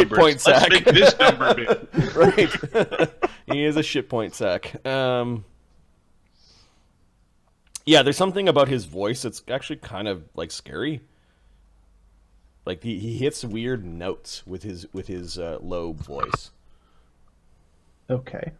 shit point sack. Let's make this number big. Right. He is a shit point sack. Yeah, there's something about his voice that's actually kind of like scary. Like he hits weird notes with his low voice. Okay.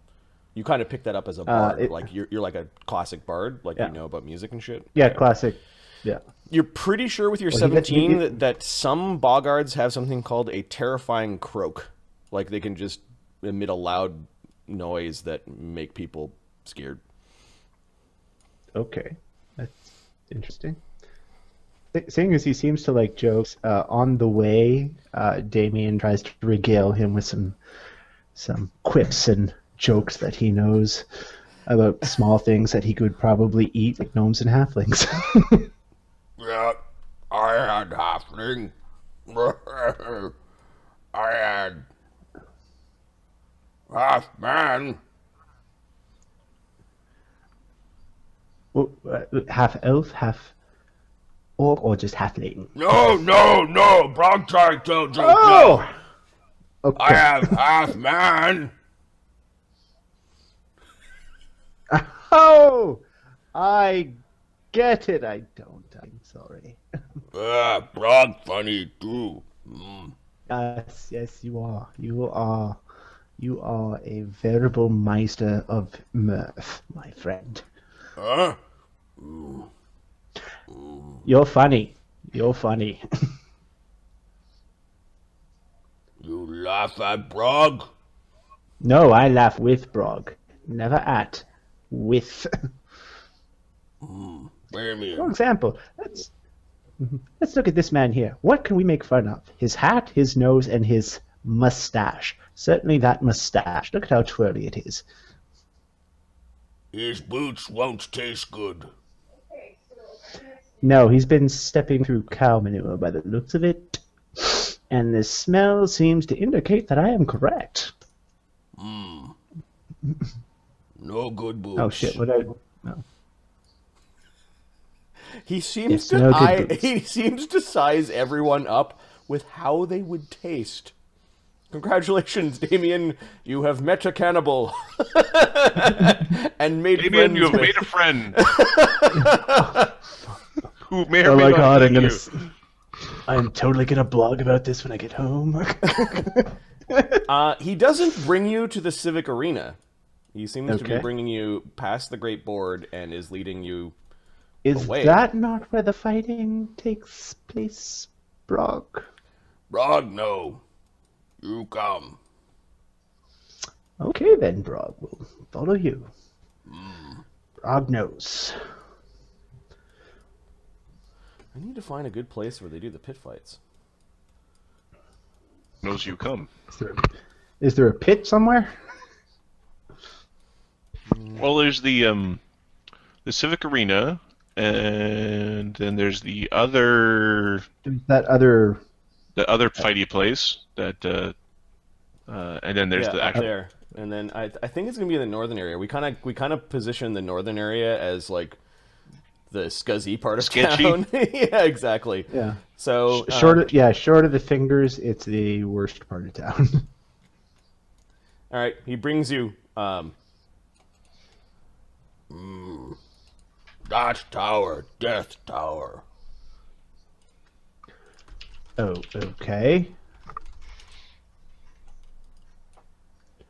You kind of pick that up as a bard, like you're like a classic bard, like you know about music and shit. Yeah, classic. Yeah. You're pretty sure with your 17 that some boggards have something called a terrifying croak, like they can just emit a loud noise that make people scared. Okay, that's interesting. Seeing as he seems to like jokes, on the way, Damien tries to regale him with some quips and jokes that he knows about small things that he could probably eat, like gnomes and halflings. Yeah, I had halfling. I had half man. Well, half elf, half orc, or just halfling? No, Brogg tried to joke. Oh! Okay. I have half man. Oh! I get it. I don't. I'm sorry. Brogg funny too. Yes, you are. You are a veritable meister of mirth, my friend. Huh? You're funny. You're funny. You laugh at Brogg? No, I laugh with Brogg. Never at. With. Bamien. For example, let's look at this man here. What can we make fun of? His hat, his nose, and his mustache. Certainly that mustache. Look at how twirly it is. His boots won't taste good. No, he's been stepping through cow manure by the looks of it. And the smell seems to indicate that I am correct. No good boots. Oh shit, no. He seems he seems to size everyone up with how they would taste. Congratulations, Damien. You have met a cannibal. And made Damien, friends you have with... made a friend. Who may or Oh may my not god, eat I'm totally gonna blog about this when I get home. He doesn't bring you to the civic arena. He seems to be Okay. bringing you past the great board and is leading you Is away. that not where the fighting takes place, Brogg? Brogg, no. You come. Okay then, Brogg. We'll follow you. Brogg knows. I need to find a good place where they do the pit fights. Knows you come. Is there a pit somewhere? Well, there's the civic arena, and then there's the other There's that other fighty place that, and then there's yeah, the up actual. there. And then I think it's gonna be in the northern area. We kind of position the northern area as like the scuzzy part of Sketchy? town. Yeah, exactly. Yeah. So Short of the fingers, it's the worst part of town. all right, he brings you. That tower, Death Tower. Oh, okay.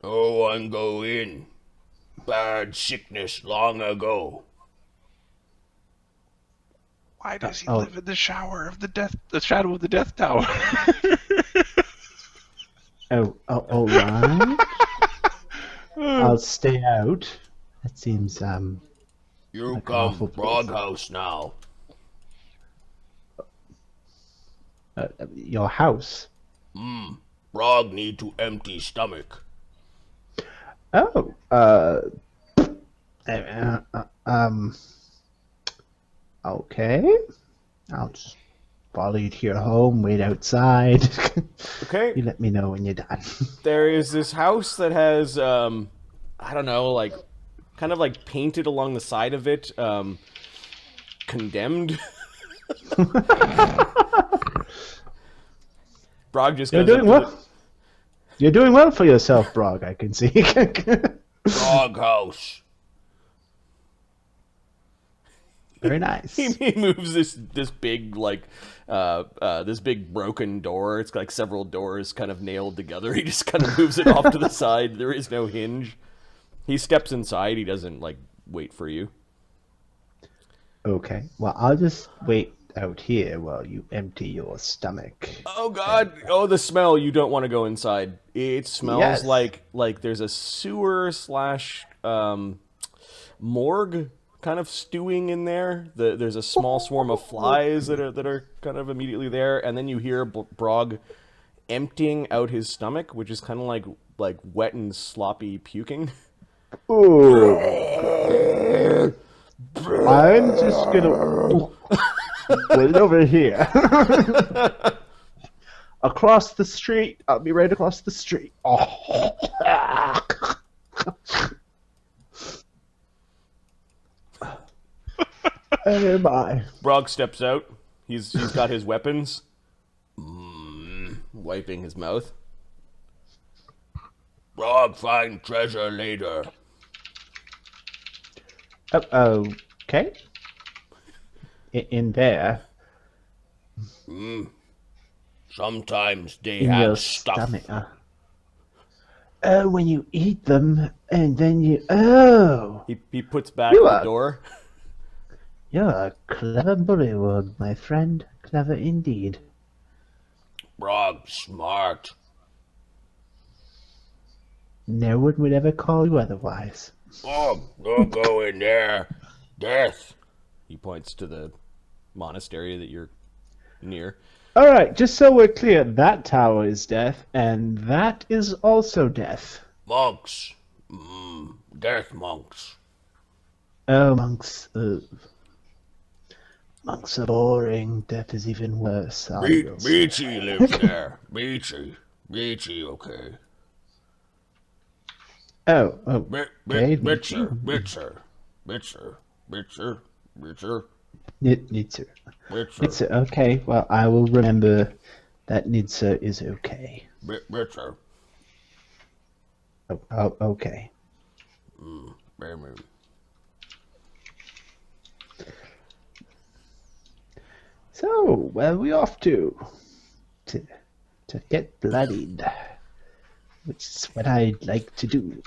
No one go in. Bad sickness long ago. Why does he Oh. live in the shadow of the death tower? All right. I'll stay out. That seems You Like an come, awful place. Brogg house now. your house. Brogg need to empty stomach. Oh, okay. I'll just follow you to your home, wait outside. Okay. You let me know when you're done. There is this house that has I don't know, like kind of like painted along the side of it, condemned. Brogg just You're goes doing up to what? You're doing well for yourself, Brogg, I can see. Frog house. Very nice. He moves this big this big broken door. It's got like several doors kind of nailed together. He just kind of moves it off to the side. There is no hinge. He steps inside. He doesn't like wait for you. Okay, well, I'll just wait out here while you empty your stomach. Oh God! Oh, the smell! You don't want to go inside. It smells Yes. like there's a sewer / morgue kind of stewing in there. There's a small swarm of flies that are kind of immediately there, and then you hear Brogg emptying out his stomach, which is kind of like wet and sloppy puking. Ooh. I'm just gonna wait over here. Across the street. I'll be right across the street. Oh. Oh my. Brogg steps out. He's got his weapons. Wiping his mouth. Frog find treasure later. Okay. In there. Sometimes they In your have stuff. stomach. Oh, when you eat them, and then you... Oh! He puts back You the are- door. You're a clever bullywug, my friend. Clever indeed. Frog smart. No one would ever call you otherwise. Frog, don't go in there. Death. He points to the monastery that you're near. Alright, just so we're clear, that tower is death, and that is also death. Monks. Death monks. Oh, monks. Monks are boring. Death is even worse. Beachy lives there. Beachy, okay. Oh, Bitcher. Nitzer. Nitzer, okay. Well, I will remember that Nitzer is okay. Bitcher. Oh, okay. Bamien. So, where are we off to? To get bloodied. Which is what I'd like to do.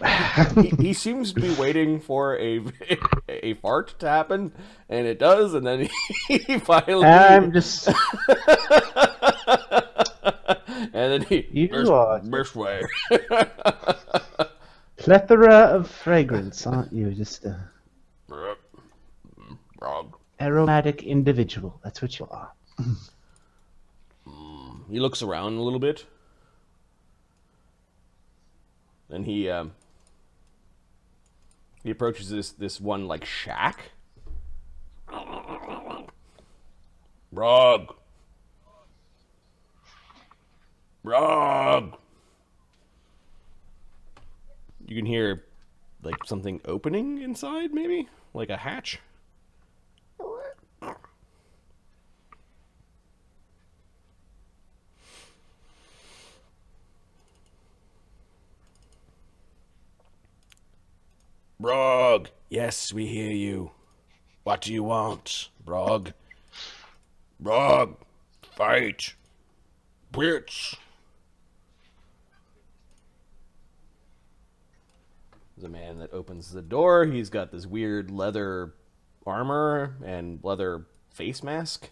He seems to be waiting for a fart to happen, and it does, and then he finally... I'm just... and then he... You are This way. plethora of fragrance, aren't you? Just a Frog. aromatic individual. That's what you are. He looks around a little bit. And he approaches this one like shack. Brogg. Brogg. You can hear like something opening inside, maybe like a hatch. Brogg. Yes, we hear you. What do you want, Brogg? Brogg. Fight. Bitch. There's a man that opens the door. He's got this weird leather armor and leather face mask.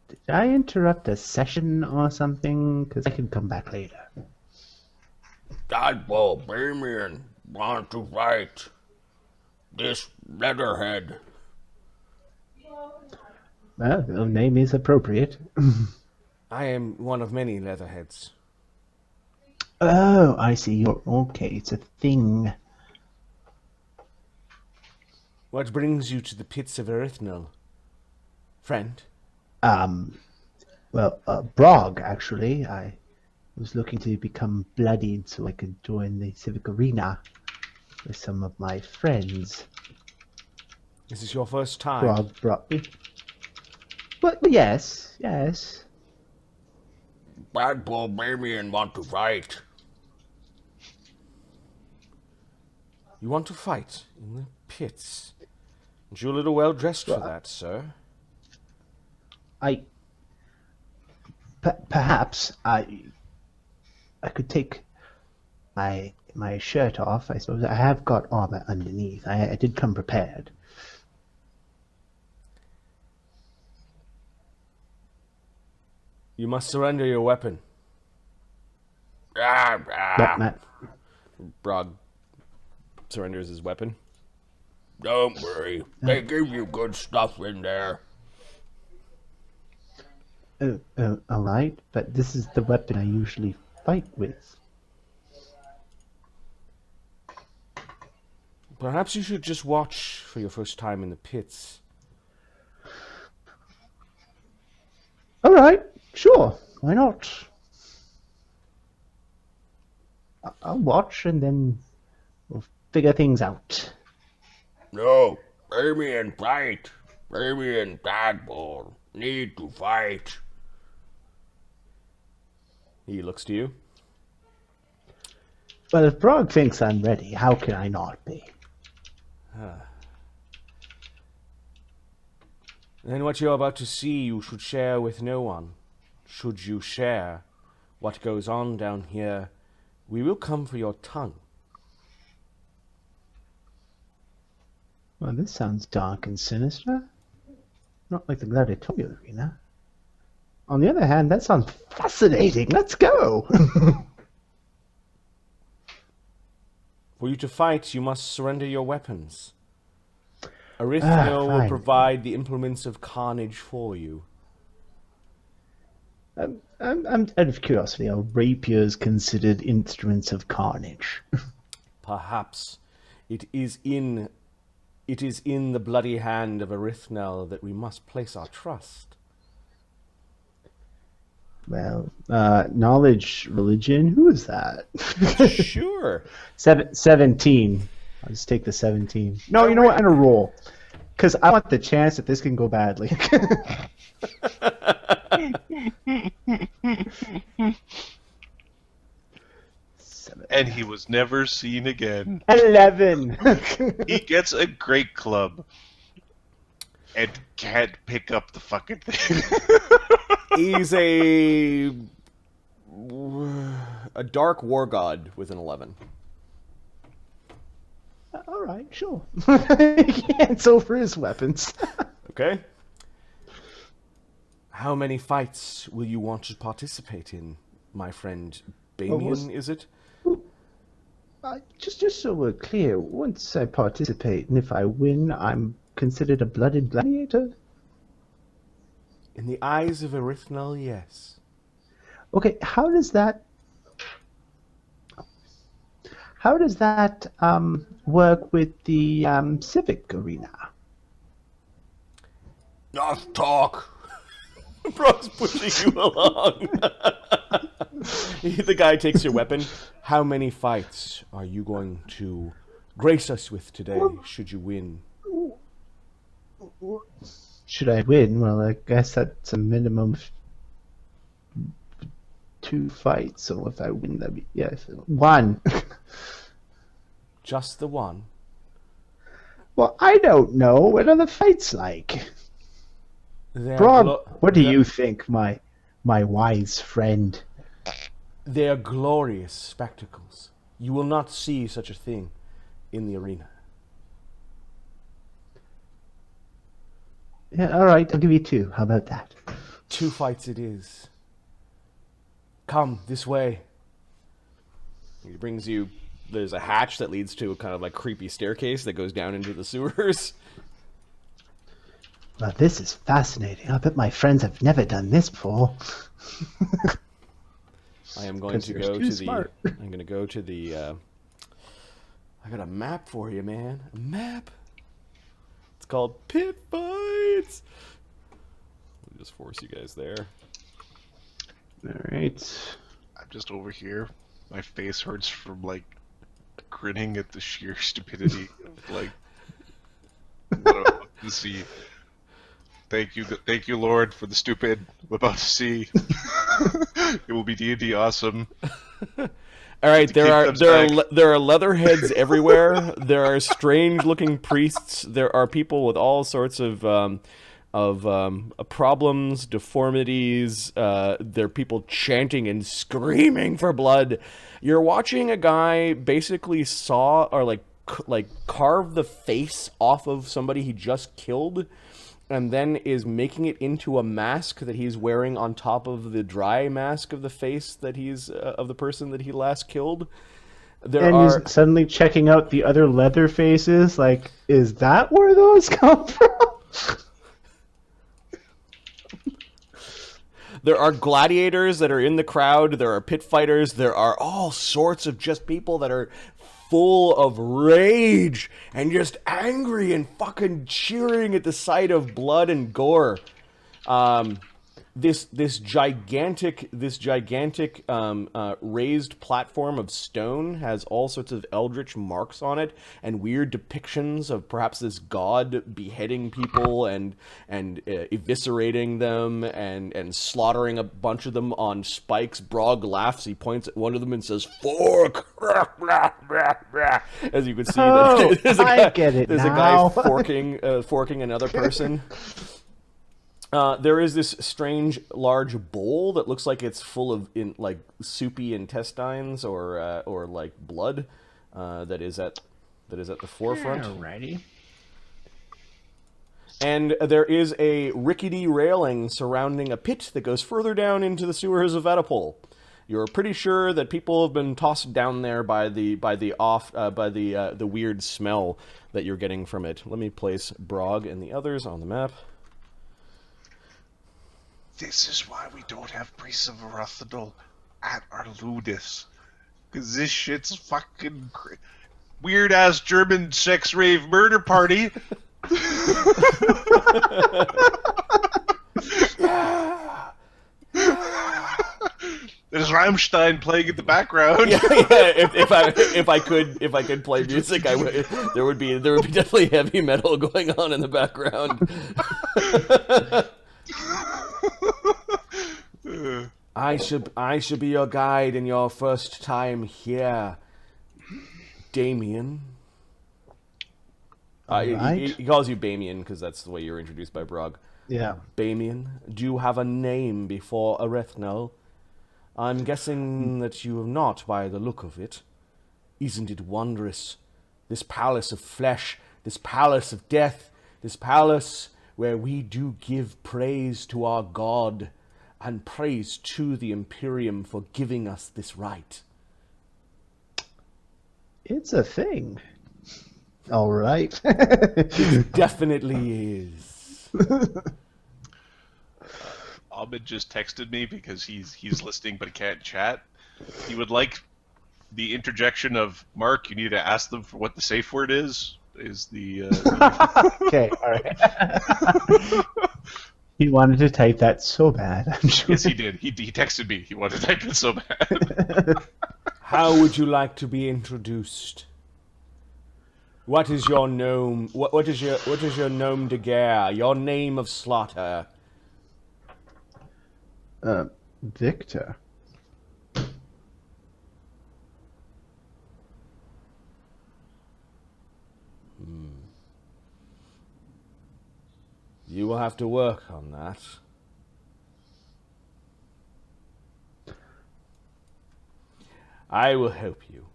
Did I interrupt a session or something? Because I can come back later. Godfall Bamien want to fight this leatherhead. Well, the name is appropriate. I am one of many leatherheads. Oh, I see. You're okay. It's a thing. What brings you to the pits of Earthnell, friend? Well, Brogg, actually. I was looking to become bloodied so I could join the civic arena with some of my friends. This is your first time. Brogg brought me. But yes. Vaddapol Bamien want to fight. You want to fight in the pits? And you're a little well dressed for that, sir. Perhaps I could take my shirt off. I suppose I have got armor underneath. I did come prepared. You must surrender your weapon. Brogg surrenders his weapon. Don't worry, they give you good stuff in there. All right, but this is the weapon I usually fight with. Perhaps you should just watch for your first time in the pits. All right, sure, why not? I'll watch and then we'll figure things out. No, Bamien fight. Bamien Vaddapol need to fight. He looks to you. But if Brogg thinks I'm ready, how can I not be? Then what you're about to see you should share with no one. Should you share what goes on down here, we will come for your tongue. Well, this sounds dark and sinister. Not like the gladiator arena. On the other hand, that sounds fascinating. Let's go! For you to fight, you must surrender your weapons. Arithno will fine. provide the implements of carnage for you. I'm out of curiosity, are rapiers considered instruments of carnage? Perhaps it is in the bloody hand of Arithno that we must place our trust. Well, knowledge, religion, who is that? Sure. 17. I'll just take the 17. No, you know what? I'm going to roll. Because I want the chance that this can go badly. And he was never seen again. 11. He gets a great club and can't pick up the fucking thing. He's a dark war god with an 11. All right, sure. He hands over his weapons. Okay. How many fights will you want to participate in, my friend Bamien, is it? Just so we're clear, once I participate and if I win, I'm considered a blooded gladiator? In the eyes of Arithno, yes. Okay, how does that work with the civic arena? Enough talk. Bro's pushing you along. The guy takes your weapon. How many fights are you going to grace us with today, should you win? Should I win? Well, I guess that's a minimum of 2 fights. So if I win, that'd be 1. Just the one? Well, I don't know. What are the fights like? They're Brogg, what do you think, my wise friend? They are glorious spectacles. You will not see such a thing in the arena. Yeah, all right, I'll give you 2. How about that? 2 fights it is. Come, this way. He brings you... There's a hatch that leads to a kind of like creepy staircase that goes down into the sewers. Well, this is fascinating. I bet my friends have never done this before. I am going to go to the... I'm going to go to the... I got a map for you, man. A map. It's called Pit Fights. Let me just force you guys there. All right. I'm just over here. My face hurts from, like, grinning at the sheer stupidity of, like, what I'm about to see. Thank you, Lord, for the stupid I'm about to see. It will be D&D awesome. All right, there are leatherheads everywhere. There are strange-looking priests. There are people with all sorts of problems, deformities. There are people chanting and screaming for blood. You're watching a guy basically saw or like carve the face off of somebody he just killed, and then is making it into a mask that he's wearing on top of the dry mask of the face that he's of the person that he last killed. He's suddenly checking out the other leather faces. Like, is that where those come from? There are gladiators that are in the crowd. There are pit fighters. There are all sorts of just people that are full of rage and just angry and fucking cheering at the sight of blood and gore. This gigantic raised platform of stone has all sorts of eldritch marks on it and weird depictions of perhaps this god beheading people and eviscerating them and slaughtering a bunch of them on spikes. Brogg laughs. He points at one of them and says, "Fork!" As you can see, there's a guy forking another person. There is this strange large bowl that looks like it's full of soupy intestines or like blood that is at the forefront. Alrighty. And there is a rickety railing surrounding a pit that goes further down into the sewers of Vaddapol. You're pretty sure that people have been tossed down there by the weird smell that you're getting from it. Let me place Brogg and the others on the map. This is why we don't have priests of Arathadal at our ludus. Because this shit's fucking weird-ass German sex rave murder party. There's Rammstein playing in the background. Yeah. If I could play music, there would be definitely heavy metal going on in the background. I should be your guide in your first time here, Damien. He calls you Bamien because that's the way you're introduced by Brogg. Yeah. Bamien, do you have a name before Arethnal? I'm guessing that you have not by the look of it. Isn't it wondrous? This palace of flesh, this palace of death, this palace where we do give praise to our God and praise to the Imperium for giving us this right. It's a thing. All right. It definitely is. Ahmed just texted me because he's listening but can't chat. He would like the interjection of, "Mark, you need to ask them for what the safe word is." Okay, all right. He wanted to type that so bad, I'm sure. Yes, he did. He texted me. He wanted to type it so bad. How would you like to be introduced? What is your name? What is your nom de guerre? Your name of slaughter? Victor. You will have to work on that. I will help you.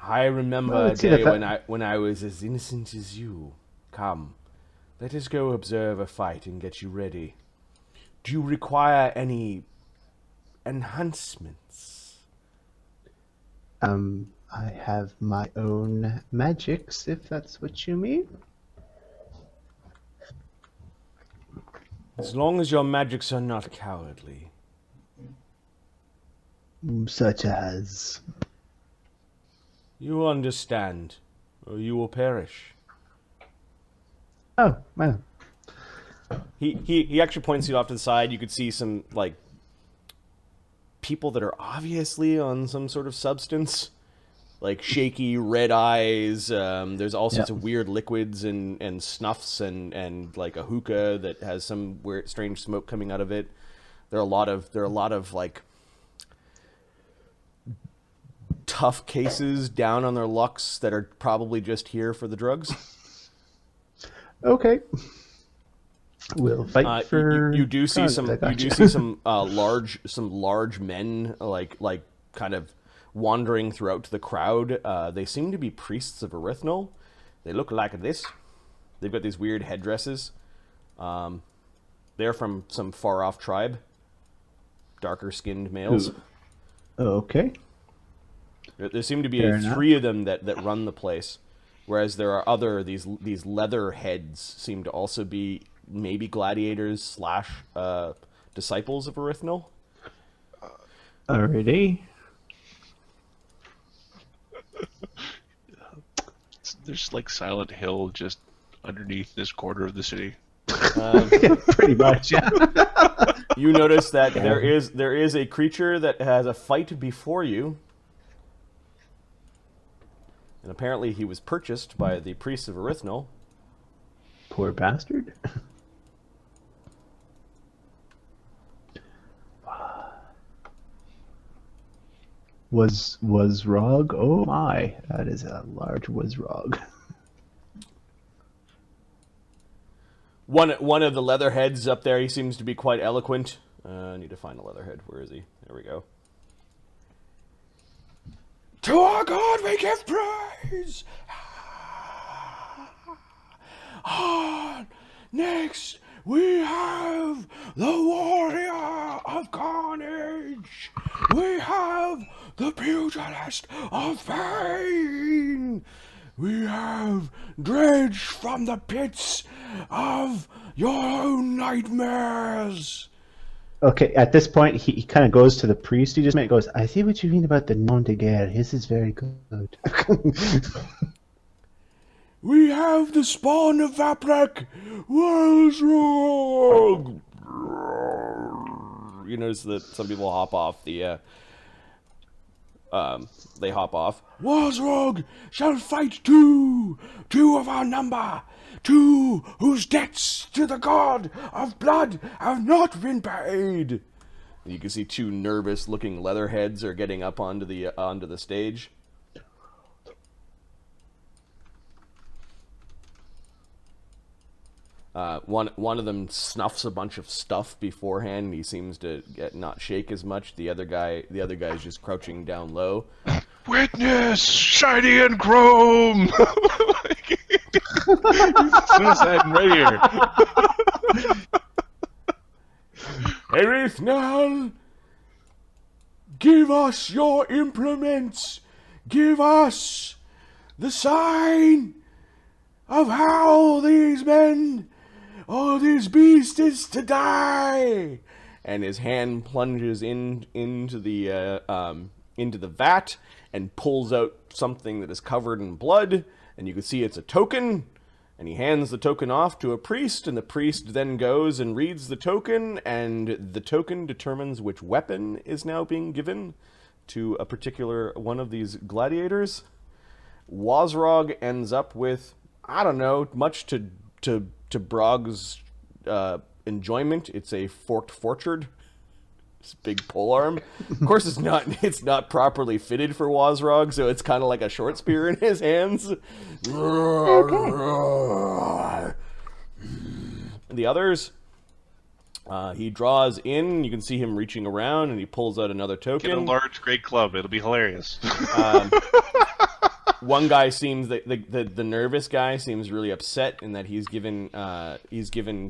I remember a day when I was as innocent as you. Come, let us go observe a fight and get you ready. Do you require any enhancements? I have my own magics, if that's what you mean. As long as your magics are not cowardly. Such as? You understand, or you will perish. Oh, well. He actually points you off to the side. You could see some, like, people that are obviously on some sort of substance. Like shaky red eyes. There's all sorts of weird liquids and snuffs and like a hookah that has some weird, strange smoke coming out of it. There are a lot of like tough cases down on their lucks that are probably just here for the drugs. Okay. We'll fight for. You do see drugs, some. I You got do you. see some large men like kind of wandering throughout the crowd. They seem to be priests of Erythnol. They look like this. They've got these weird headdresses. They're from some far off tribe. Darker skinned males. Ooh. Okay. There seem to be Fair enough. 3 of them that run the place, whereas there are these leather heads seem to also be maybe gladiators / disciples of Erythnol. Alrighty. There's like Silent Hill just underneath this quarter of the city. Yeah, pretty much. Yeah. You notice that there is a creature that has a fight before you, and apparently he was purchased by the priests of Erythnol. Poor bastard. Was Rog? Oh my, that is a large Rog. One of the leatherheads up there, he seems to be quite eloquent. I need to find a leatherhead. Where is he? There we go. To our God we give praise. Next, we have the warrior of carnage. We have the pugilist of pain. We have dredge from the pits of your own nightmares. Okay, at this point, he kind of goes to the priest he just met and goes, I see what you mean about the nom de guerre. This is very good. We have the spawn of Vaprek, Wellsrog. You notice that some people hop off the, they hop off. Wellsrog shall fight two of our number, 2 whose debts to the god of blood have not been paid. You can see 2 nervous-looking leatherheads are getting up onto the stage. One of them snuffs a bunch of stuff beforehand. And he seems to not shake as much. The other guy's just crouching down low. Witness, shiny and chrome. Suicide right here. Erythnol, give us your implements. Give us the sign of how these men or this beast is to die. And his hand plunges into the vat and pulls out something that is covered in blood. And you can see it's a token. And he hands the token off to a priest, and the priest then goes and reads the token, and the token determines which weapon is now being given to a particular one of these gladiators. Wozrog ends up with, I don't know, much to Brogg's enjoyment. It's a forked forchard. This big polearm. Of course, it's not properly fitted for Wozrog, so it's kind of like a short spear in his hands. Okay. The others, he draws in. You can see him reaching around, and he pulls out another token. Get a large great club. It'll be hilarious. One guy seems the nervous guy seems really upset in that he's given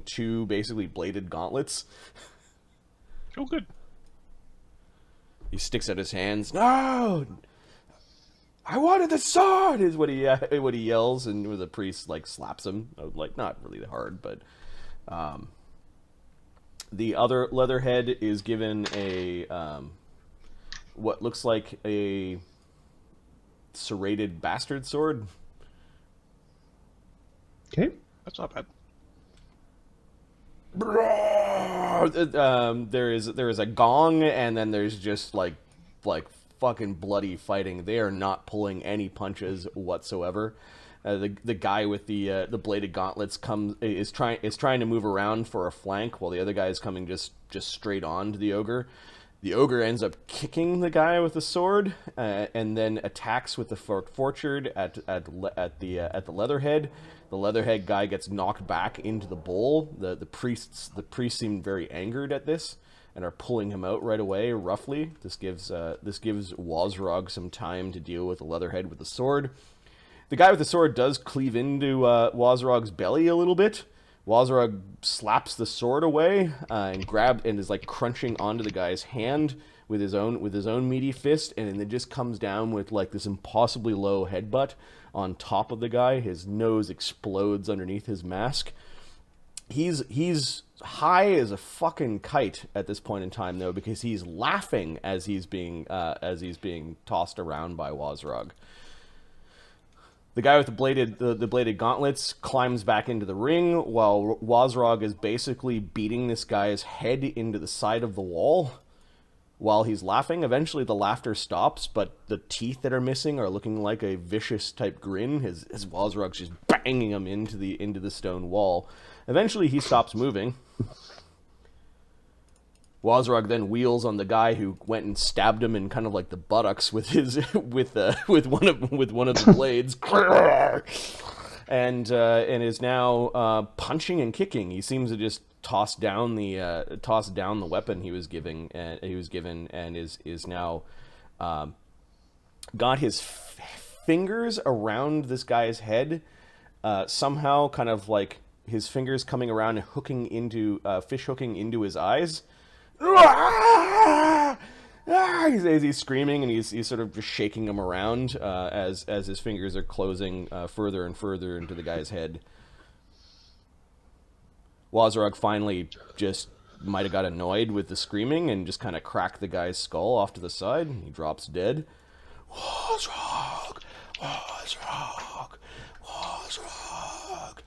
2 basically bladed gauntlets. Oh, good. He sticks out his hands. No, I wanted the sword. Is what he yells, and the priest like slaps him, like not really hard, but the other leatherhead is given a what looks like a serrated bastard sword. Okay. That's not bad. There is a gong, and then there's just like fucking bloody fighting. They are not pulling any punches whatsoever. The guy with the bladed gauntlets is trying to move around for a flank, while the other guy is coming just straight on to the ogre. The ogre ends up kicking the guy with the sword, and then attacks with the forchard at the leatherhead. The leatherhead guy gets knocked back into the bowl. The priests seem very angered at this and are pulling him out right away. Roughly, this gives Wazrog some time to deal with the leatherhead with the sword. The guy with the sword does cleave into Wazrog's belly a little bit. Wazrog slaps the sword away and is like crunching onto the guy's hand with his own meaty fist, and then it just comes down with like this impossibly low headbutt on top of the guy. His nose explodes underneath his mask. He's high as a fucking kite at this point in time, though, because he's laughing as he's being tossed around by Wazrog. The guy with the bladed gauntlets climbs back into the ring, while Wazrog is basically beating this guy's head into the side of the wall while he's laughing. Eventually the laughter stops, but the teeth that are missing are looking like a vicious type grin as Wazrog's just banging him into the stone wall. Eventually he stops moving. Wazrog then wheels on the guy who went and stabbed him in kind of like the buttocks with his with one of the blades, and is now punching and kicking. He seems to just toss down the weapon he was given, and is now got his fingers around this guy's head, somehow kind of like his fingers coming around and fish hooking into his eyes. He's screaming, and he's sort of just shaking him around as his fingers are closing further and further into the guy's head. Wazrog finally just might have got annoyed with the screaming and just kind of cracked the guy's skull off to the side. He drops dead. Wazrog! Wazrog! Wazrog!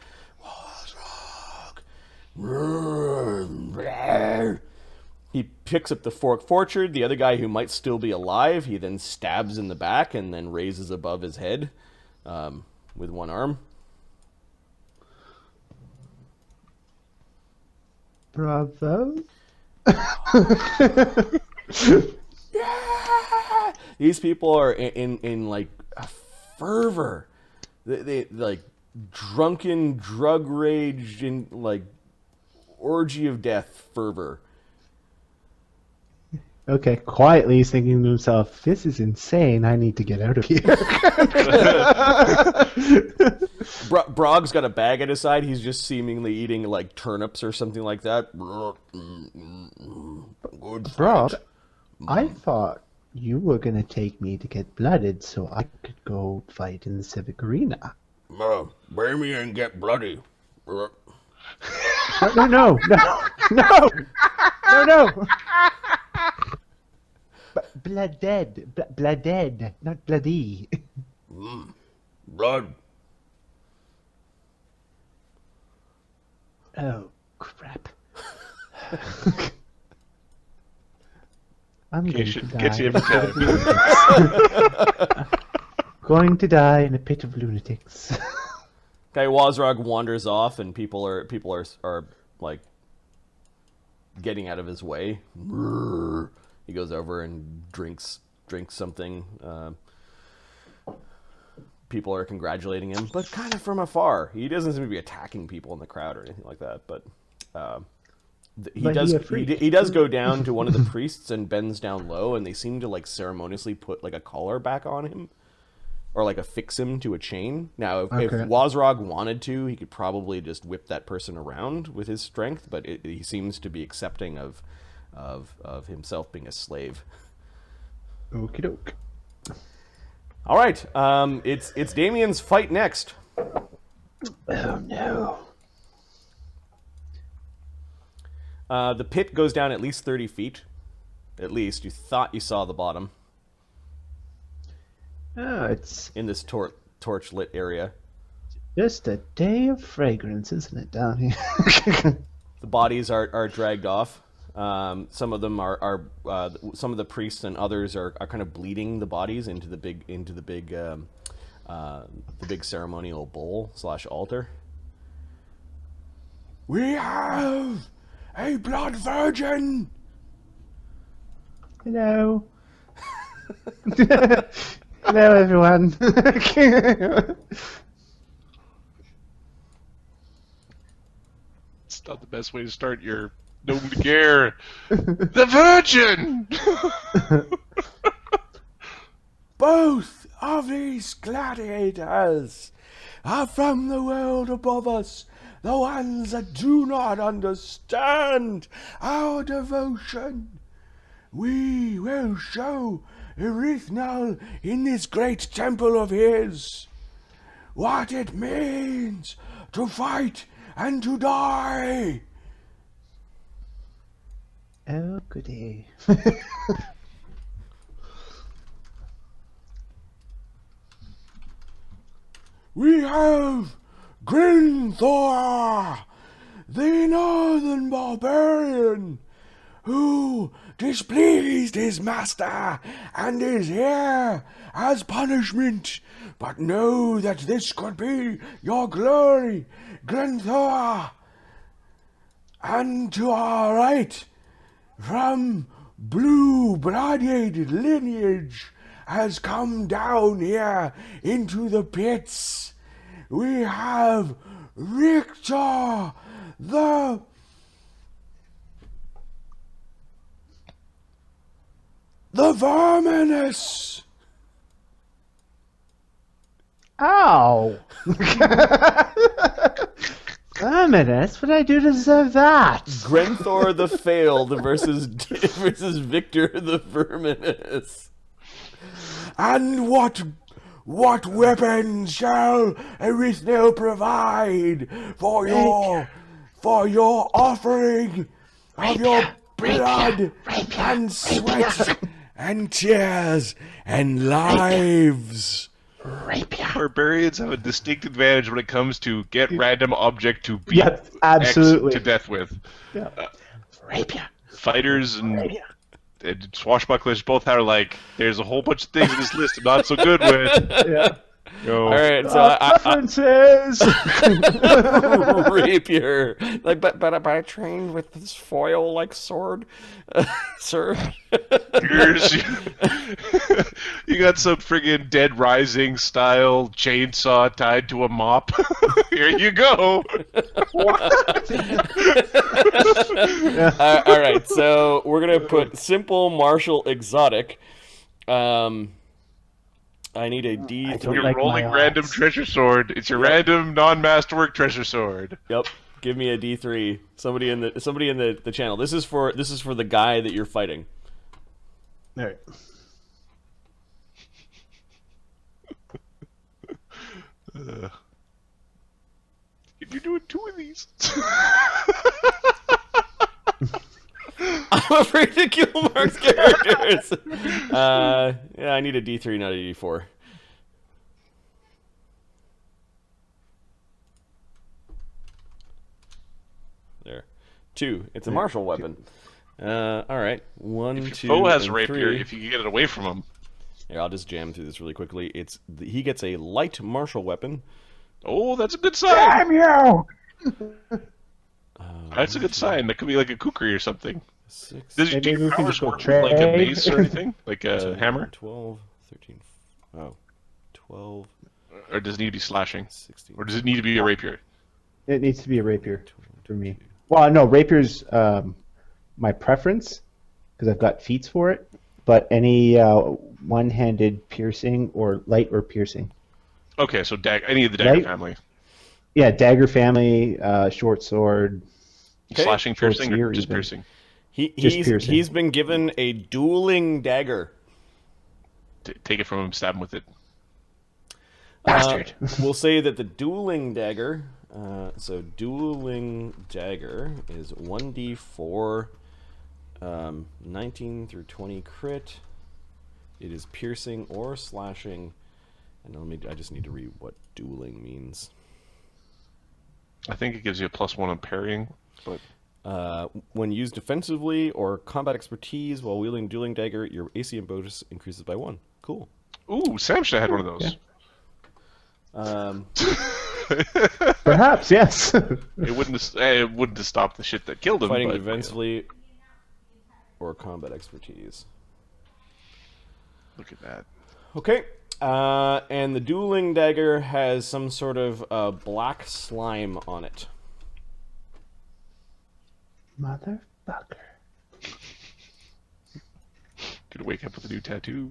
Wazrog! He picks up the forchard. The other guy who might still be alive, he then stabs in the back and then raises above his head with one arm. Bravo. Yeah! These people are in like a fervor. They like drunken, drug rage, and like orgy of death fervor. Okay, quietly he's thinking to himself, this is insane, I need to get out of here. Brogg's got a bag at his side. He's just seemingly eating like turnips or something like that. Brogg, I thought you were going to take me to get blooded so I could go fight in the civic arena. Bring me and get bloody. No. Blooded, not bloody. Blood. Oh, crap. I'm going to die. Going to die in a pit of lunatics. Okay, Wazrog wanders off, and people are like getting out of his way. He goes over and drinks something. People are congratulating him, but kind of from afar. He doesn't seem to be attacking people in the crowd or anything like that. But he does go down to one of the priests and bends down low, and they seem to like ceremoniously put like a collar back on him, or like affix him to a chain. Now, if Wazrog wanted to, he could probably just whip that person around with his strength, but he seems to be accepting of himself being a slave. Okie doke. All right, it's Damien's fight next. Oh no. The pit goes down at least 30 feet. At least you thought you saw the bottom. Oh, it's in this torch lit area. Just a day of fragrance, isn't it, down here? The bodies are dragged off. Some of them are some of the priests and others are kind of bleeding the bodies into the big the big ceremonial bowl / altar. We have a blood virgin. Hello. Hello, everyone. It's not the best way to start your nom de guerre. The Virgin! Both of these gladiators are from the world above us, the ones that do not understand our devotion. We will show Erithnal in this great temple of his what it means to fight and to die. Oh, goody. We have Grinthor, the northern barbarian, who displeased his master and is here as punishment. But know that this could be your glory, Grinthor. And to our right, from blue gladiator lineage, has come down here into the pits. We have Richter, the verminous. Ow! Ominous? What did I do to deserve that? Grenthor the failed versus Victor the verminous. And what weapons shall Erithnal provide for your offering of your blood and sweat and tears and lives? Barbarians have a distinct advantage when it comes to get random object to beat Yep, absolutely. X to death with. Yeah. Fighters and swashbucklers both are like, there's a whole bunch of things in this list I'm not so good with. Yeah. Yo. All right, so Preferences! rapier. Like, but I trained with this foil-like sword, sir. You got some friggin' Dead Rising style chainsaw tied to a mop. Here you go. All right, so we're gonna put simple martial exotic. I need a D3. You're like rolling my random odds. treasure sword. It's your random non-masterwork treasure sword. Yep. Give me a D3. Somebody in the channel. This is for the guy that you're fighting. All right. You're doing 2 of these. I'm afraid to kill Mark's characters. Yeah, I need a D3, not a D4. There. 2. It's a martial weapon. All right. 1, If 2, your foe has a and rapier, 3. if you can get it away from him. Here, I'll just jam through this really quickly. He gets a light martial weapon. Oh, that's a good sign. Damn you! That's a good sign. That could be like a kukri or something. 6, Does Maybe your we can powers just go work with like a trade. mace or anything? Like a hammer? 12, 13, 12, Or does it need to be slashing? 16. Or does it need to be a rapier? It needs to be a rapier for me. Well, no, rapier's my preference because I've got feats for it. But any one-handed piercing or light or piercing. Okay, so any of the dagger Right? family. Yeah, dagger family, short sword. Okay. Slashing, piercing, or Short just spear even. piercing? Just piercing. He's been given a dueling dagger. Take it from him, stab him with it. Bastard. We'll say that the dueling dagger. So dueling dagger is 1d4, 19 through 20 crit. It is piercing or slashing. And I just need to read what dueling means. I think it gives you a +1 on parrying, but When used defensively or combat expertise while wielding dueling dagger, your AC and bonus increases by 1. Cool. ooh, Sam should have had one of those. Perhaps, yes. It wouldn't have stopped the shit that killed him. Fighting but, defensively or combat expertise. Look at that. Okay. And the dueling dagger has some sort of black slime on it. Motherfucker. Gonna wake up with a new tattoo.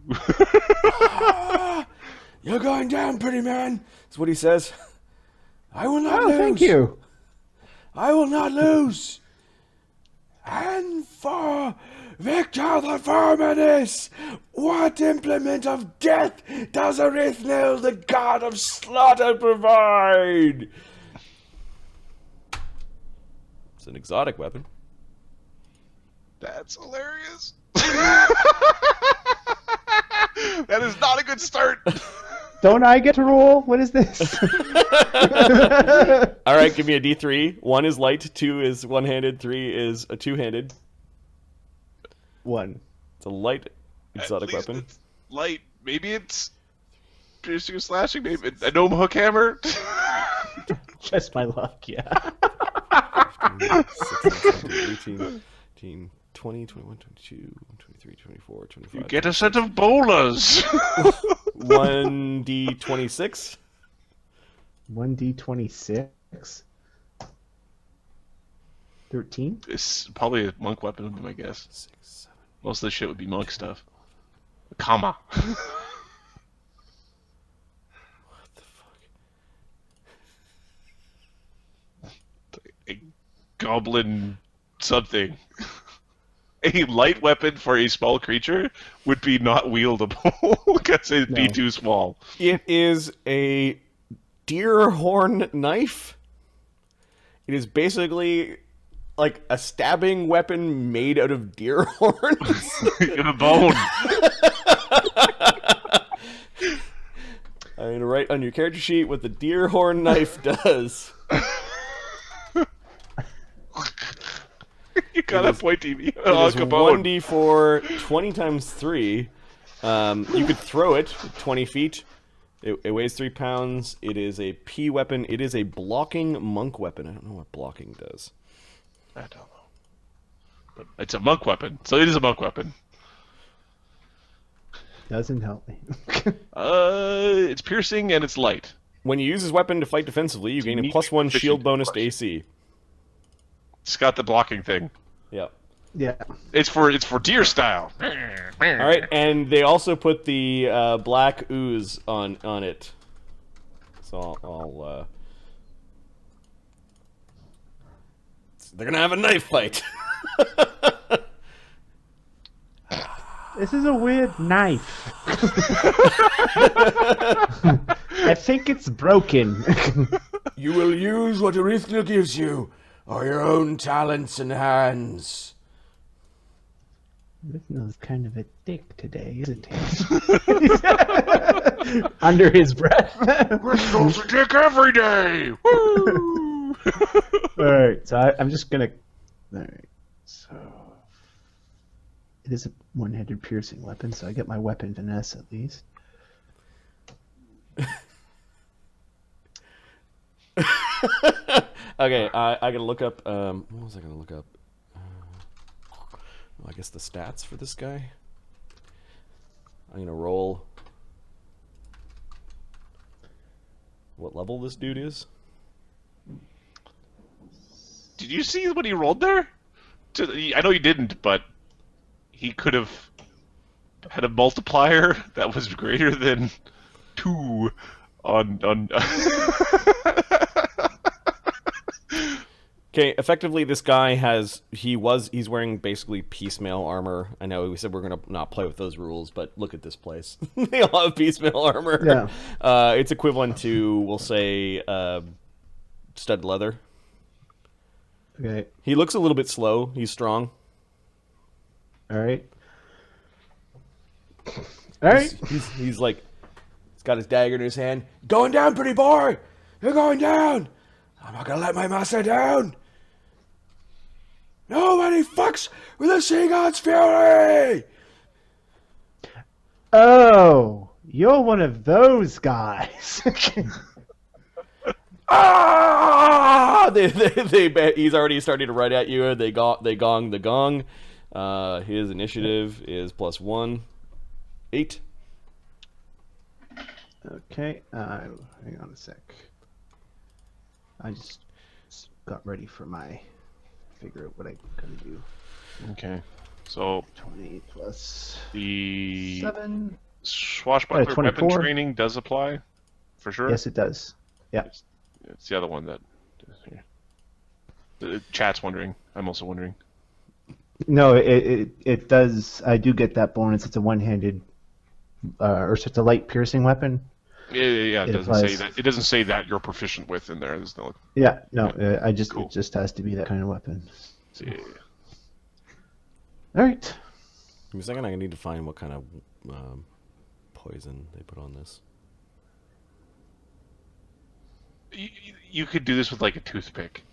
You're going down, pretty man. That's what he says. I will not lose. Thank you. I will not lose. And for Victor the Verminous, what implement of death does Arithnil, the god of slaughter, provide? It's an exotic weapon. That's hilarious. That is not a good start. Don't I get to roll? What is this? All right, give me a D3. 1 is light, 2 is one-handed, 3 is a two-handed. 1. It's a light exotic At least weapon. it's light. Maybe it's piercing or slashing. Maybe a gnome hook hammer. Just my luck, yeah. 16, 17, 18, 20, 21, 22, 23, 24, 25. You get a set of bolas. 1d26. 1d26. 13? It's probably a monk weapon, would be my guess. 6, 7. Most of the shit would be monk stuff. Comma. What the fuck? A goblin something. A light weapon for a small creature would be not wieldable because it'd be too small. It is a deer horn knife. It is basically like a stabbing weapon made out of deer horns. A bone. I'm gonna write on your character sheet what the deer horn knife does. You got a pointy me. It is 1d4 20 times 3. You could throw it 20 feet. It weighs 3 pounds. It is a P weapon. It is a blocking monk weapon. I don't know what blocking does. I don't know. But it's a monk weapon, so it is a monk weapon. Doesn't help me. It's piercing and it's light. When you use this weapon to fight defensively, you gain a +1 shield bonus to AC. It's got the blocking thing. Yep. Yeah. It's for deer style. All right, and they also put the black ooze on it. So I'll they're gonna have a knife fight. This is a weird knife. I think it's broken. You will use what Arithnil gives you, or your own talents and hands. Arithnil's kind of a dick today, isn't he? Under his breath. We're supposed to dick every day. Woo! Alright, so I'm just gonna... Alright, so... It is a one-handed piercing weapon, so I get my weapon finesse at least. Okay, I gotta look up. What was I gonna look up? I guess the stats for this guy. I'm gonna roll. What level this dude is? Did you see what he rolled there? I know you didn't, but he could have had a multiplier that was greater than 2 on Okay, effectively, this guy he's wearing basically piecemeal armor. I know we said we're gonna not play with those rules, but look at this place. They all have piecemeal armor. Yeah. It's equivalent to, we'll say, stud leather. Okay, He looks a little bit slow. He's strong. alright. Alright. He's like, he's got his dagger in his hand. Going down, pretty boy. You're going down. I'm not gonna let my master down. Nobody fucks with the sea god's fury. Oh, you're one of those guys. Ah! He's already starting to run at you. They gong the gong. His initiative is +1. 8. Okay, hang on a sec. I just got ready for my figure out what I gotta do. Okay. So 20 plus the 7. swashbuckler weapon 24. training does apply, for sure. Yes, it does. Yeah. It's the other one that. The chat's wondering. I'm also wondering. No, it does. I do get that bonus. It's a one-handed, or it's a light piercing weapon. Yeah. It doesn't applies. say that. It doesn't say that you're proficient with in there. There's no. Yeah, no, Cool. it just has to be that kind of weapon. Yeah. All right. Give me a second. I need to find what kind of poison they put on this. You could do this with like a toothpick.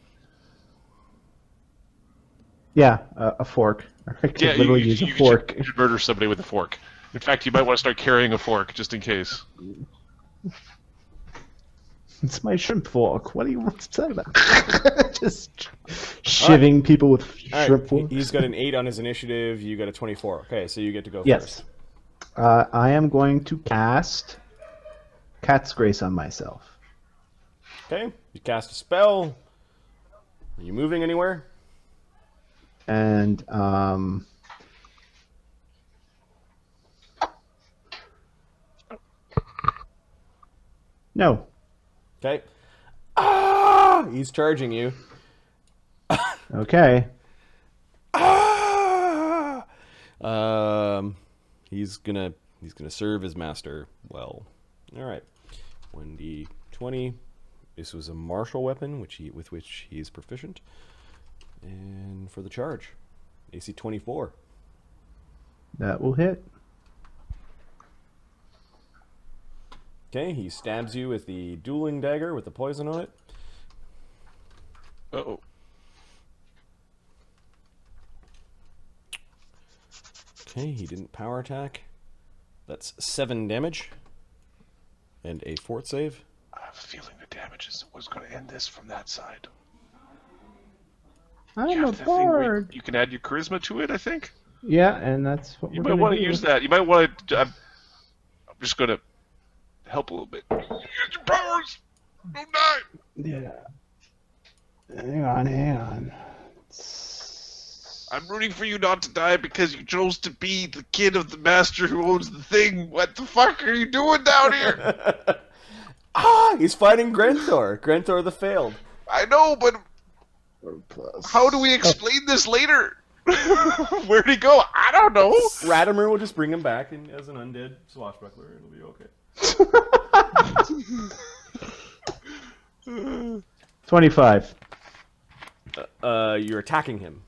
Yeah, a fork. I could Yeah, literally use a fork. You should murder somebody with a fork. In fact, you might want to start carrying a fork just in case. It's my shrimp fork. What do you want to say about? Just shivving people with All shrimp right. forks. He's got an 8 on his initiative. You got a 24. Okay, so you get to go Yes. first. I am going to cast Cat's Grace on myself. Okay, you cast a spell. Are you moving anywhere? And no. Okay. Ah! He's charging you. Okay. Ah! He's gonna serve his master well. All right. 1d20. This was a martial weapon, with which he is proficient. And for the charge, AC 24. That will hit. Okay, he stabs you with the dueling dagger with the poison on it. Uh-oh. Okay, he didn't power attack. That's 7 damage. And a fort save. I have a feeling the damage was going to end this from that side. I'm You a have the thing where board. you can add your charisma to it, I think. Yeah, and that's what You we're might gonna want to do. use that. You might want to. I'm just going to help a little bit. Use your powers! Don't die! Yeah. Hang on. I'm rooting for you not to die because you chose to be the kid of the master who owns the thing. What the fuck are you doing down here? Ah! He's fighting Grenthor. Grenthor the Failed. I know, but Plus. how do we explain this later? Where'd he go? I don't know. Radimer will just bring him back as an undead swashbuckler. It'll be okay. 25. You're attacking him.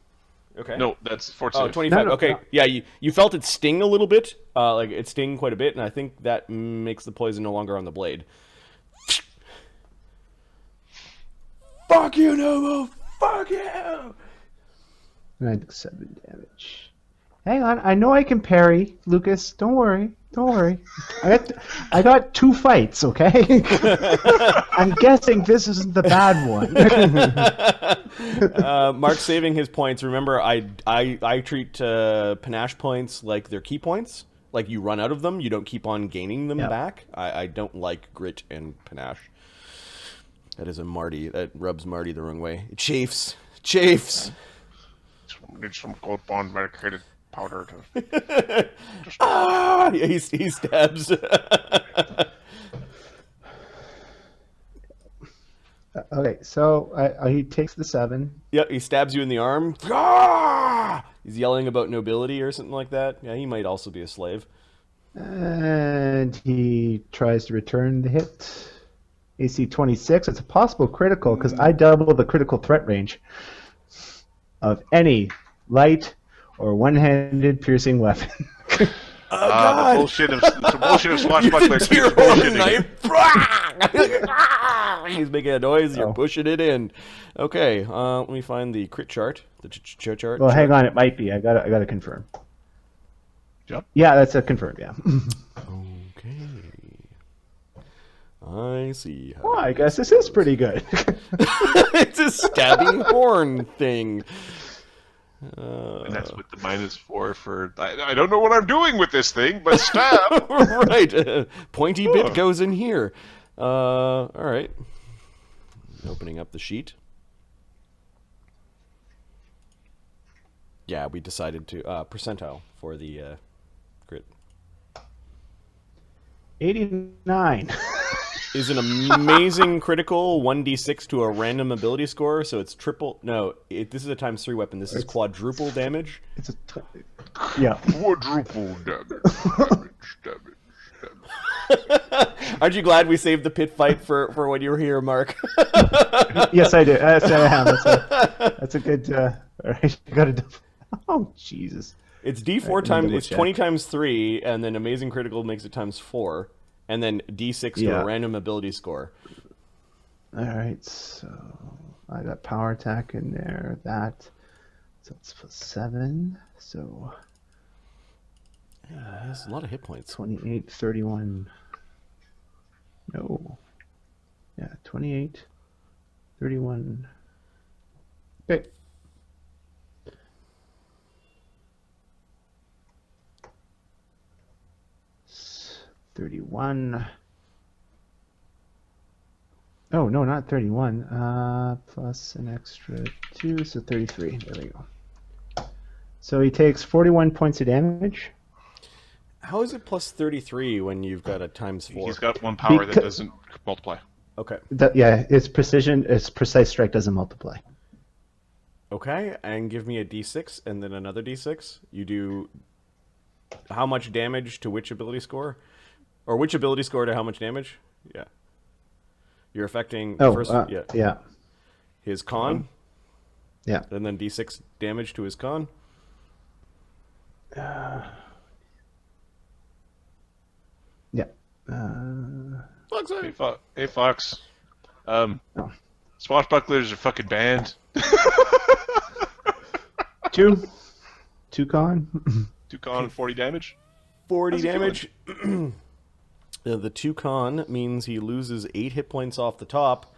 Okay. No, that's fort Oh, save. 25. No. Okay. Yeah, you felt it sting a little bit. Like it sting quite a bit, and I think that makes the poison no longer on the blade. Fuck you, Nomo! Fuck you! 97 damage. Hang on, I know I can parry, Lucas. Don't worry. I got 2 fights, okay? I'm guessing this isn't the bad one. Mark's saving his points. Remember, I treat panache points like they're key points. Like you run out of them, you don't keep on gaining them Yep. back. I don't like grit and panache. That is that rubs Marty the wrong way. It chafes. Need some gold bond medicated powder to. Ah! He stabs. Okay, so he takes the 7. Yep, he stabs you in the arm. Ah! He's yelling about nobility or something like that. Yeah, he might also be a slave. And he tries to return the hit. AC 26. It's a possible critical because I double the critical threat range of any light or one-handed piercing weapon. God. The bullshit of swashbuckler. Use a deer horn knife. He's making a noise. You're pushing it in. Okay, let me find the crit chart. The chart. Well, hang on. It might be. I gotta confirm. Yep. Yeah, that's a confirm. Yeah. Okay. I see. Well, I guess this is pretty good. It's a stabbing horn thing. And that's with the -4 for... I don't know what I'm doing with this thing, but stab! Right. Pointy bit goes in here. All right. Opening up the sheet. Yeah, we decided to... percentile for the crit. 89. Is an amazing critical 1d6 to a random ability score, so it's triple... No, this is a ×3 weapon. This is quadruple damage. It's a yeah. Quadruple damage. Aren't you glad we saved the pit fight for when you were here, Mark? Yes, I do. Yes, I am. That's a good. All right, you got to. Oh, Jesus. It's D4 times. It's 20 times 3, and then amazing critical makes it ×4, and then D6 to a random ability score. All right, so I got power attack in there. So it's +7. So He has a lot of hit points. 28, 31. No. Yeah, 28, 31. Okay. S- 31. Oh, no, not 31. Plus an extra 2, so 33. There we go. So he takes 41 points of damage. How is it +33 when you've got a ×4? He's got one power that doesn't multiply. Okay. Yeah, its precise strike doesn't multiply. Okay, and give me a D6 and then another D6. You do how much damage to which ability score? Or which ability score to how much damage? Yeah. You're affecting yeah. his con. Yeah. And then D6 damage to his con. Yeah. Hey, Fox. Swashbucklers are fucking banned. 2 con. 2 con and 40 damage. 40 damage. The 2 con means he loses 8 hit points off the top,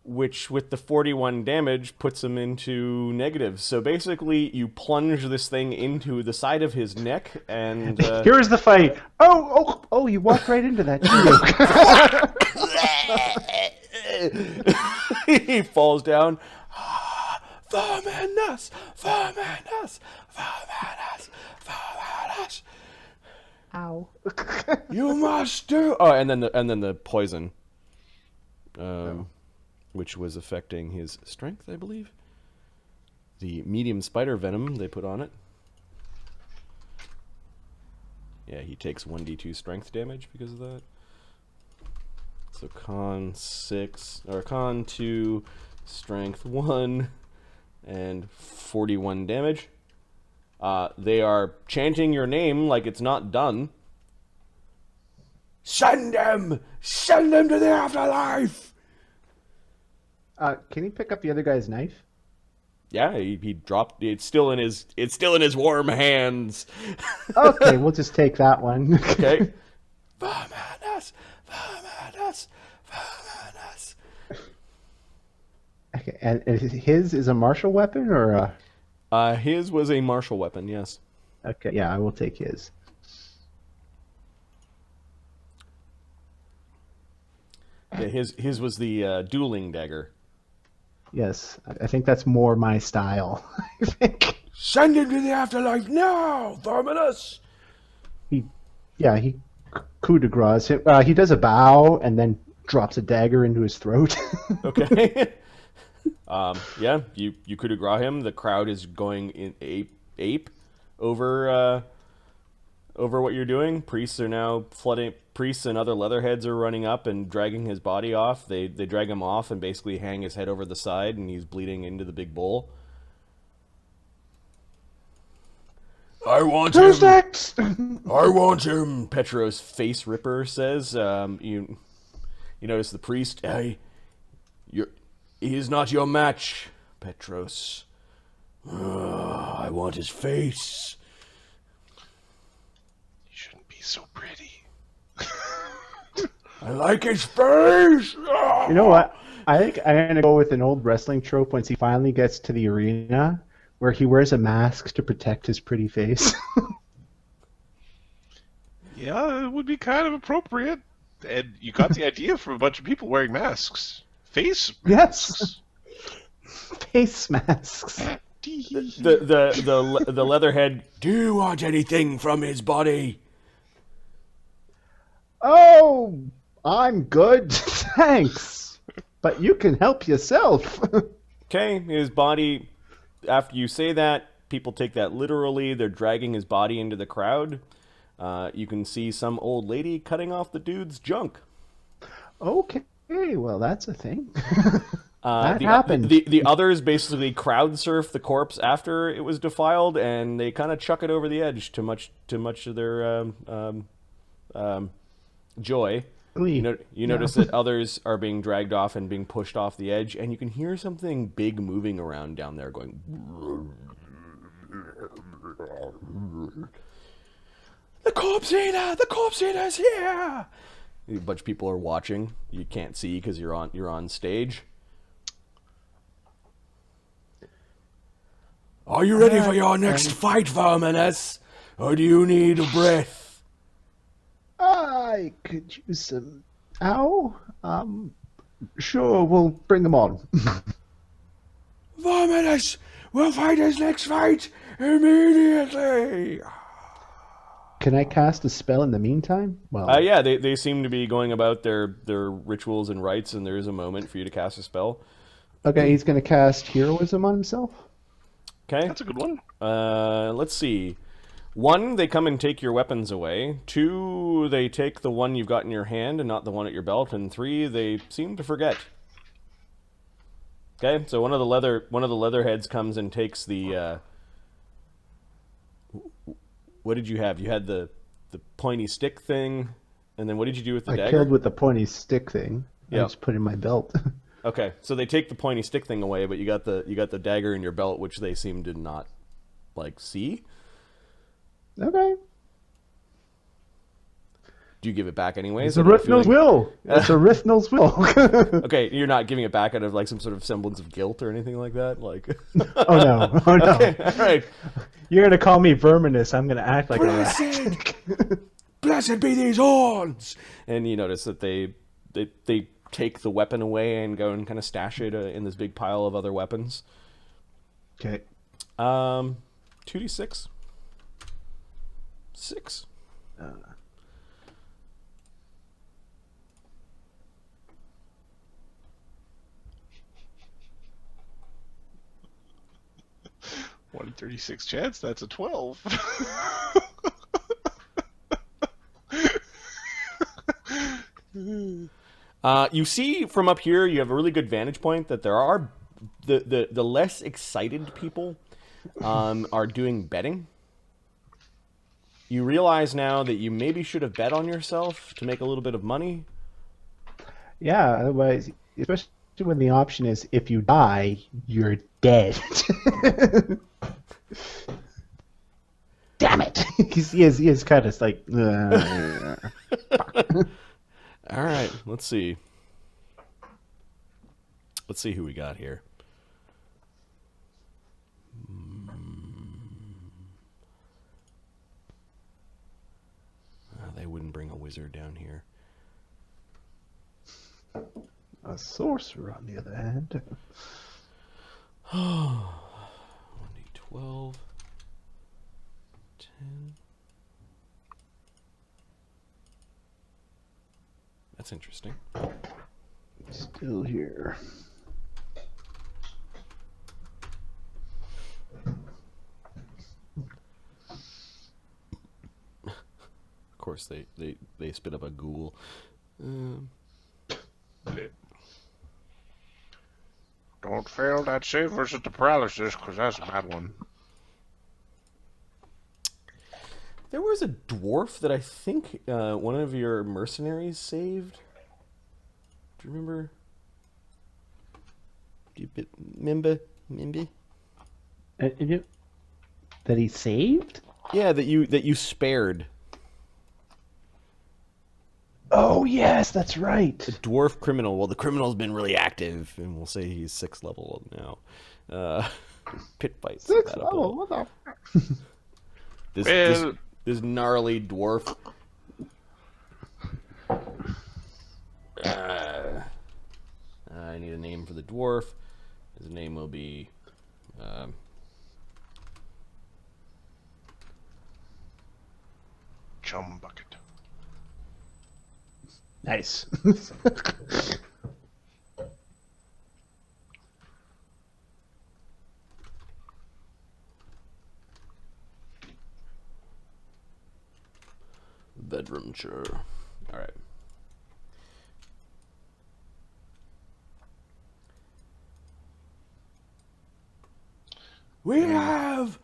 which with the 41 damage puts him into negative. So basically, you plunge this thing into the side of his neck, and Here's the fight. Oh! You walked right into that. he falls down. Verminous! Verminous! Verminous! Verminous! Ow! You must do. Oh, and then the poison, which was affecting his strength, I believe. The medium spider venom they put on it. Yeah, he takes 1d2 strength damage because of that. So con 6 or con 2, strength 1, and 41 damage. They are chanting your name like it's not done. Send them! Send them to the afterlife! Can he pick up the other guy's knife? Yeah, he dropped. It's still in his warm hands. Okay, we'll just take that one. Okay. Verminous, verminous, verminous. Okay, and his is a martial weapon or a... His was a martial weapon. Yes. Okay, yeah, I will take his. Yeah, his was the dueling dagger. Yes, I think that's more my style. I think. Send him to the afterlife now, Verminous! He coup de grace. He does a bow and then drops a dagger into his throat. Okay. Yeah, you could agree him. The crowd is going in ape over what you're doing. Priests are now flooding. Priests and other leatherheads are running up and dragging his body off. They drag him off and basically hang his head over the side, and he's bleeding into the big bowl. I want him! I want him! Petros Face Ripper says. You notice the priest. He's not your match, Petros. I want his face. You shouldn't be so pretty. I like his face. You know what? I think I'm going to go with an old wrestling trope once he finally gets to the arena where he wears a mask to protect his pretty face. Yeah, it would be kind of appropriate. And you got the idea from a bunch of people wearing masks. Face masks. Yes. Face masks. The leatherhead. Do you want anything from his body? Oh, I'm good. Thanks. But you can help yourself. Okay, his body. After you say that, people take that literally. They're dragging his body into the crowd. You can see some old lady cutting off the dude's junk. Okay, well, that's a thing. That the, happened. The others basically crowd surf the corpse after it was defiled, and they kind of chuck it over the edge to much of their joy. You notice that others are being dragged off and being pushed off the edge, and you can hear something big moving around down there going... The corpse eater! The corpse eater's here! A bunch of people are watching. You can't see because you're on stage. Are you ready for your next fight, Verminus? Or do you need a breath? I could use some... Ow? Sure, we'll bring them on. Verminus will fight his next fight immediately! Can I cast a spell in the meantime? Well, Yeah, they seem to be going about their rituals and rites, and there is a moment for you to cast a spell. okay, he's going to cast heroism on himself. Okay. That's a good one. Let's see. 1, they come and take your weapons away. 2, they take the one you've got in your hand and not the one at your belt. And 3, they seem to forget. Okay, so one of the leatherheads comes and takes the. What did you have? You had the pointy stick thing, and then what did you do with the dagger? I killed with the pointy stick thing. Yeah. I just put in my belt. Okay, so they take the pointy stick thing away, but you got the dagger in your belt, which they seem to not see. Okay. Do you give it back anyways? It's a Rithnal's will. It's a Rithnal's will. Okay, you're not giving it back out of some sort of semblance of guilt or anything like that? Oh no. Oh no. Okay, all right. You're going to call me Verminus. I'm going to act like a rat. Blessed! Blessed be these horns! And you notice that they take the weapon away and go and kind of stash it in this big pile of other weapons. Okay. 2d6. 6. One in 36 chance. That's a 12. You see from up here, you have a really good vantage point that there are the less excited people are doing betting. You realize now that you maybe should have bet on yourself to make a little bit of money. Yeah, otherwise, especially when the option is if you die, you're dead. Damn it! he is kind of like. All right, let's see. Let's see who we got here. They wouldn't bring a wizard down here. A sorcerer, on the other hand. 1d12. 10. That's interesting. Still here. Of course, they spit up a ghoul. Don't fail that save versus the paralysis, because that's a bad one. There was a dwarf that I think one of your mercenaries saved. Do you remember? Remember? That he saved? Yeah, that you spared. Oh, yes, that's right. The dwarf criminal. Well, the criminal's been really active, and we'll say he's 6th level now. Pit fights. 6th level, what the This gnarly dwarf. I need a name for the dwarf. His name will be... Chum bucket. Nice. Bedroom chair. All right. We have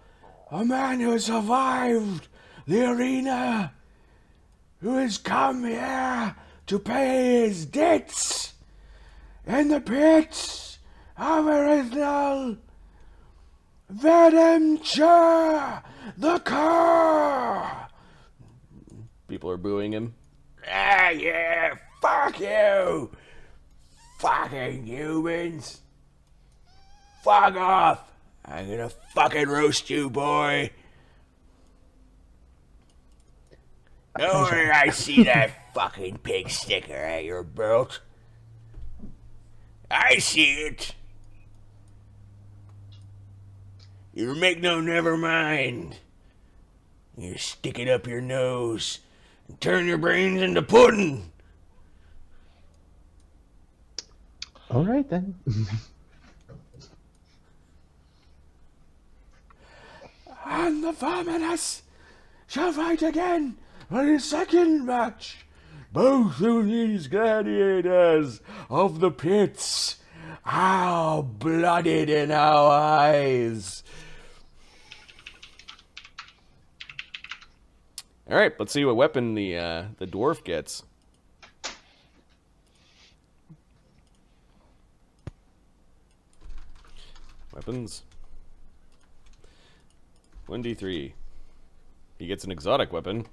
a man who survived the arena, who has come here to pay his debts in the pits of original Vaddapol, the car. People are booing him. Ah, yeah, fuck you, fucking humans. Fuck off. I'm gonna fucking roast you, boy. No way I see that fucking pig sticker at your belt. I see it. You make no never mind. You stick it up your nose and turn your brains into pudding. All right, then. And the Verminous shall fight again for his second match. Both of these gladiators of the pits, how blooded in our eyes. All right, let's see what weapon the dwarf gets. Weapons. 1d3. He gets an exotic weapon.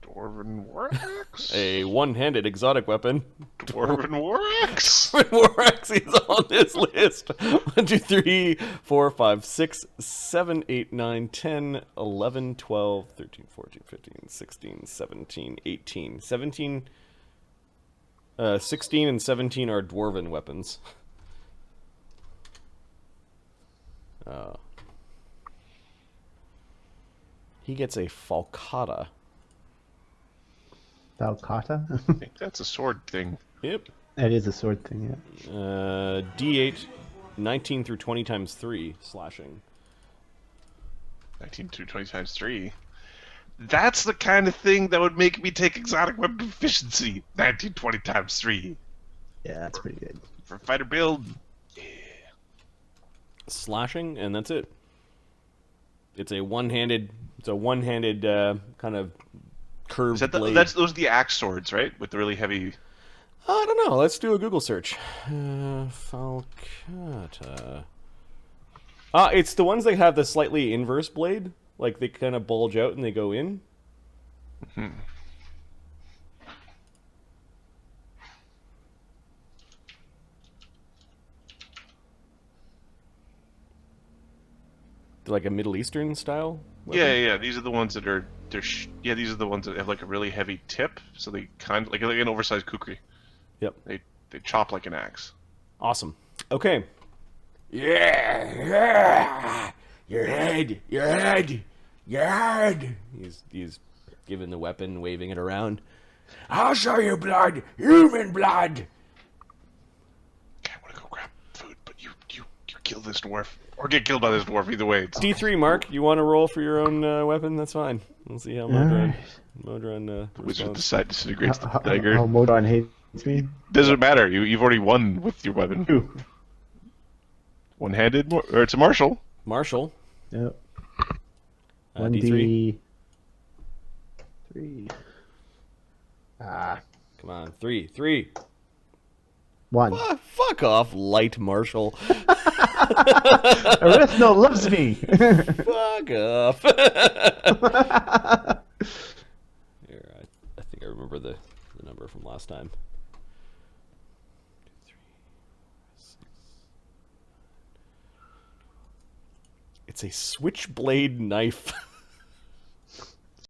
Dwarven Warax? A one-handed exotic weapon. Dwarven Warax? Warax is on this list. 1, 2, 3, 4, 5, 6, 7, 8, 9, 10, 11, 12, 13, 14, 15, 16, 17, 18. 17, 16 and 17 are dwarven weapons. He gets a falcata. Falcata? I think that's a sword thing. Yep. That is a sword thing, yeah. D8, 19 through 20 times 3 slashing. 19 to 20 times 3. That's the kind of thing that would make me take exotic weapon proficiency. 19, 20 times 3. Yeah, that's pretty good. For fighter build. Slashing, and that's it. It's a one-handed kind of curved blade. Those are the axe swords, right? With the really heavy... I don't know. Let's do a Google search. Falcata. It's the ones that have the slightly inverse blade. Like, they kind of bulge out and they go in. Hmm. They're like a Middle Eastern style weapon? Yeah. These are the ones that are... these are the ones that have like a really heavy tip. So they kind of... like an oversized kukri. Yep. They chop like an axe. Awesome. Okay. Yeah. Your head. He's giving the weapon, waving it around. I'll show you blood. Human blood. Okay, I want to go grab food, but you kill this dwarf. Or get killed by this dwarf, either way. It's... D3, Mark, you want to roll for your own weapon? That's fine. We'll see how Modron the wizard responds. decide disintegrates the dagger. How Modron hates me? Doesn't matter. You've already won with your weapon. Ooh. One-handed, or it's a martial. Marshall. Yep. D3. 3. Come on, 3. 1. Fuck off, light Marshall. Arithno loves me. Fuck off. Here, I think I remember the from last time. It's a switchblade knife.